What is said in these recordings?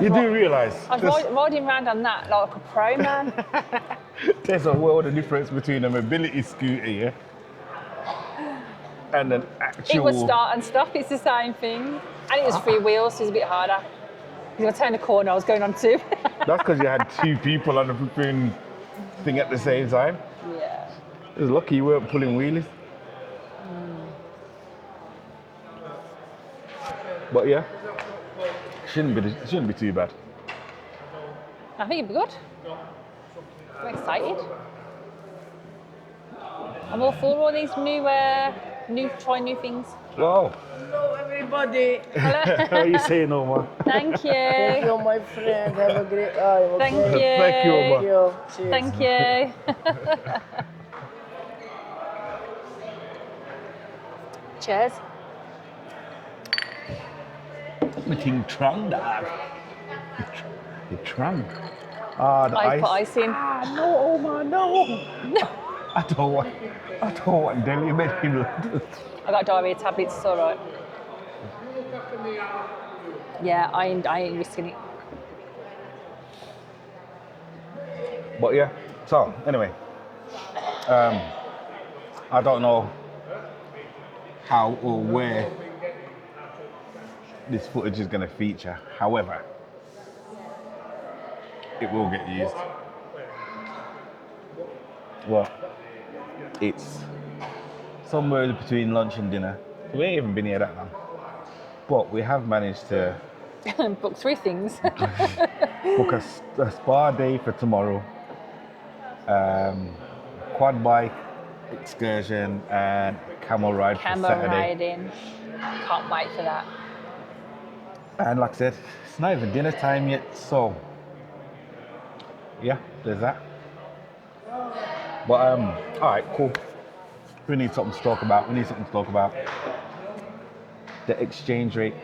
You do realise I was riding around on that like a pro, man. there's a world of difference between a mobility scooter, yeah, and an actual. It was start and stop, it's the same thing. And it was three wheels, so it was a bit harder. Because if I turned the corner, I was going on two. That's because you had two people on the flipping thing at the same time. Yeah. It was lucky you weren't pulling wheelies. But yeah, shouldn't be too bad. I think it'd be good. I'm excited. I'm all for all these try new things. Wow. Hello, everybody. Hello. How are you saying, Omar? Thank you. Thank you, my friend. Have a great time. Thank Okay? you. Thank you, Omar. Thank you. Cheers. Thank you. Cheers. My thing trunk, dad. The trunk. Ah, the I ice. put ice in. Ah, no, Omar, no. I don't want deli medicine. I got diarrhea tablets, it's all right. Yeah, I ain't risking it. But yeah, so anyway, I don't know how or where this footage is going to feature. However, it will get used. Well, it's somewhere between lunch and dinner. We ain't even been here that long. But we have managed to Book three things. book a spa day for tomorrow, quad bike excursion, and camel ride for Camel Saturday. riding. Can't wait for that. And like I said, it's not even dinner time yet, so yeah, there's that. But all right, cool. We need something to talk about. The exchange rate.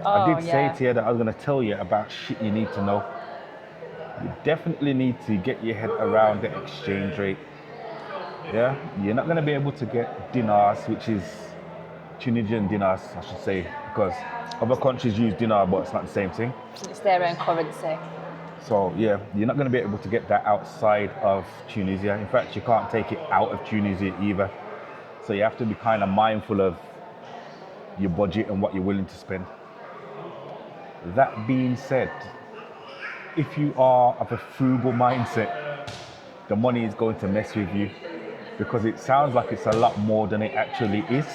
I did say to you that I was going to tell you about shit you need to know. You definitely need to get your head around the exchange rate. Yeah, you're not going to be able to get dinars, which is Tunisian dinars, I should say, because other countries use dinar, but it's not the same thing. It's their own currency. So yeah, you're not going to be able to get that outside of Tunisia. In fact, you can't take it out of Tunisia either. So you have to be kind of mindful of your budget and what you're willing to spend. That being said, if you are of a frugal mindset, the money is going to mess with you because it sounds like it's a lot more than it actually is.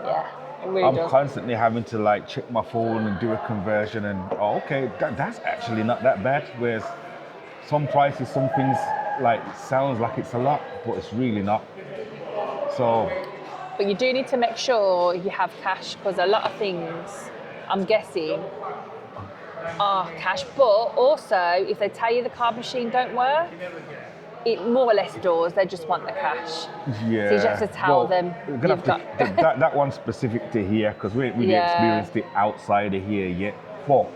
Yeah, it really I'm does. constantly having to like check my phone and do a conversion and okay, that's actually not that bad. Whereas some prices, some things like sounds like it's a lot, but it's really not. So But you do need to make sure you have cash because a lot of things, I'm guessing, are cash. But also, if they tell you the card machine don't work, it more or less does. They just want the cash. yeah, So you just have to tell them we're gonna you've have to, that one's specific to here because we ain't really Yeah. experienced it outside of here yet. But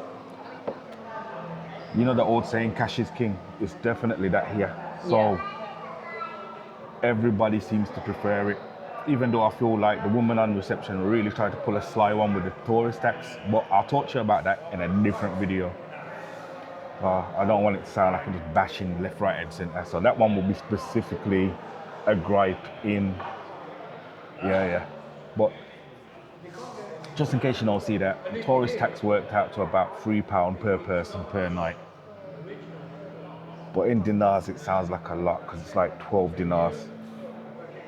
you know the old saying, cash is king. It's definitely that here. So everybody seems to prefer it. Even though I feel like the woman on reception really tried to pull a sly one with the tourist tax, but I'll talk to you about that in a different video. I don't want it to sound like I'm just bashing left, right, and centre. So that one will be specifically a gripe in, But just in case you don't see that, the tourist tax worked out to about £3 per person per night. But in dinars, it sounds like a lot because it's like 12 dinars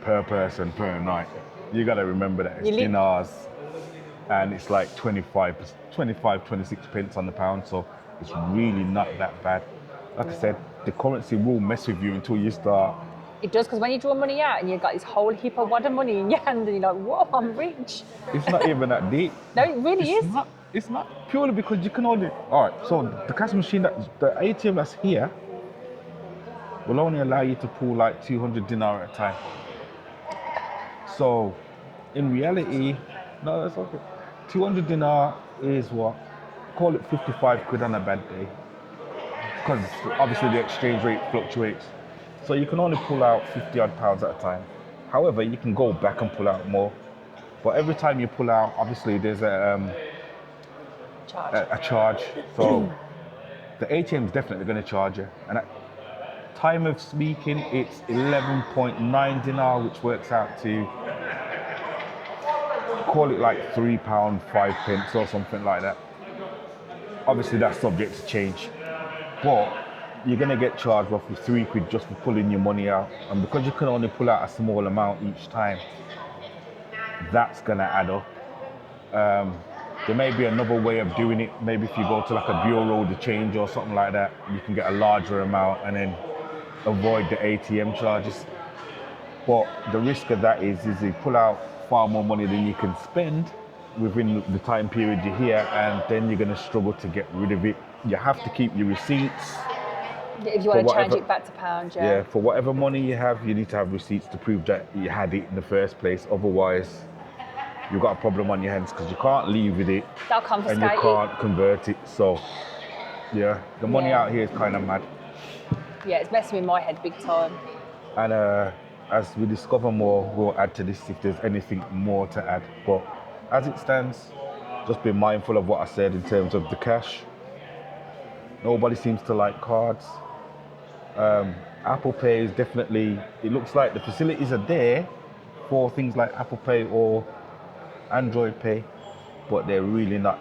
per person per night. You got to remember that it's dinars and it's like 25, 26 pence on the pound. So it's really not that bad. Like I said, the currency will mess with you until you start. It does, because when you draw money out and you've got this whole heap of wad of money in your hand and you're like, whoa, I'm rich. It's not even that deep. No, it really is. It's not purely because you can only. All right, so the cash machine, the ATM that's here, will only allow you to pull like 200 dinar at a time. So, in reality, no, that's okay. 200 dinar is what? Call it 55 quid on a bad day. Because obviously the exchange rate fluctuates. So you can only pull out 50 odd pounds at a time. However, you can go back and pull out more. But every time you pull out, obviously there's a Charge. a charge. So the ATM is definitely going to charge you. And at time of speaking, it's 11.9 dinar, which works out to, call it like £3.05 or something like that. Obviously that's subject to change, but you're going to get charged roughly £3 just for pulling your money out. And because you can only pull out a small amount each time, that's going to add up. There may be another way of doing it. Maybe if you go to like a bureau de change or something like that, you can get a larger amount and then avoid the ATM charges. But the risk of that is you pull out far more money than you can spend within the time period you're here, and then you're going to struggle to get rid of it. You have to keep your receipts. If you want to change whatever- it back to pounds, yeah. Yeah, for whatever money you have, you need to have receipts to prove that you had it in the first place. Otherwise, you've got a problem on your hands because you can't leave with it They'll and confiscate you it. can't convert it. So, yeah, the money Yeah. out here is kind of mad. Yeah, it's messing with my head big time. And as we discover more, we'll add to this if there's anything more to add. But as it stands, just be mindful of what I said in terms of the cash. Nobody seems to like cards. Apple Pay is definitely, it looks like the facilities are there for things like Apple Pay or Android Pay, but they're really not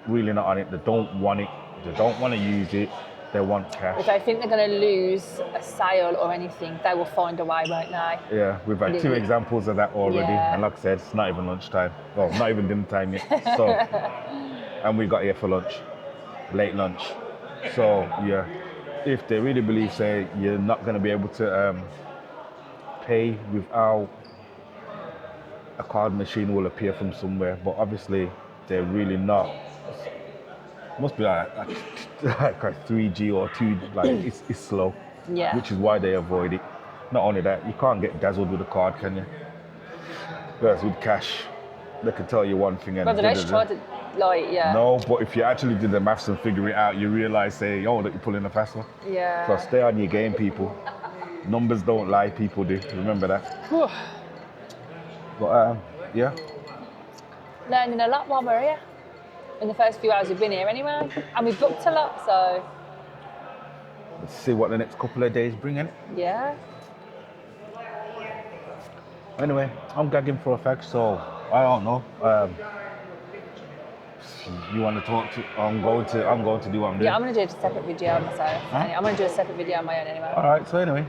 on it. They don't want it. They don't want to use it. They want cash. If they think they're going to lose a sale or anything, they will find a way, won't they? Yeah, we've had two examples of that already. Yeah. And like I said, it's not even lunchtime. Well, not even dinner time yet. So, and we got here for lunch, late lunch. So, yeah, if they really believe, say, you're not going to be able to pay without a card machine will appear from somewhere, but obviously they're really not. Must be like a 3G or 2, like it's slow. Yeah. Which is why they avoid it. Not only that, you can't get dazzled with a card, can you? Whereas with cash, they can tell you one thing and But they just try to, like, yeah. No, but if you actually did the maths and figure it out, you realise, say, oh, that you're pulling a fast one. Yeah. So stay on your game, people. Numbers don't lie, people do. Remember that. But yeah. Learning a lot while we're here. In the first few hours we've been here anyway. And we booked a lot, so Let's see what the next couple of days bring in. yeah. Anyway, I'm gagging for a fag, so I don't know. You want to talk to? I'm going to do what I'm doing. Yeah, I'm going to do a separate video on myself. Huh? I'm going to do a separate video on my own anyway. All right. So anyway,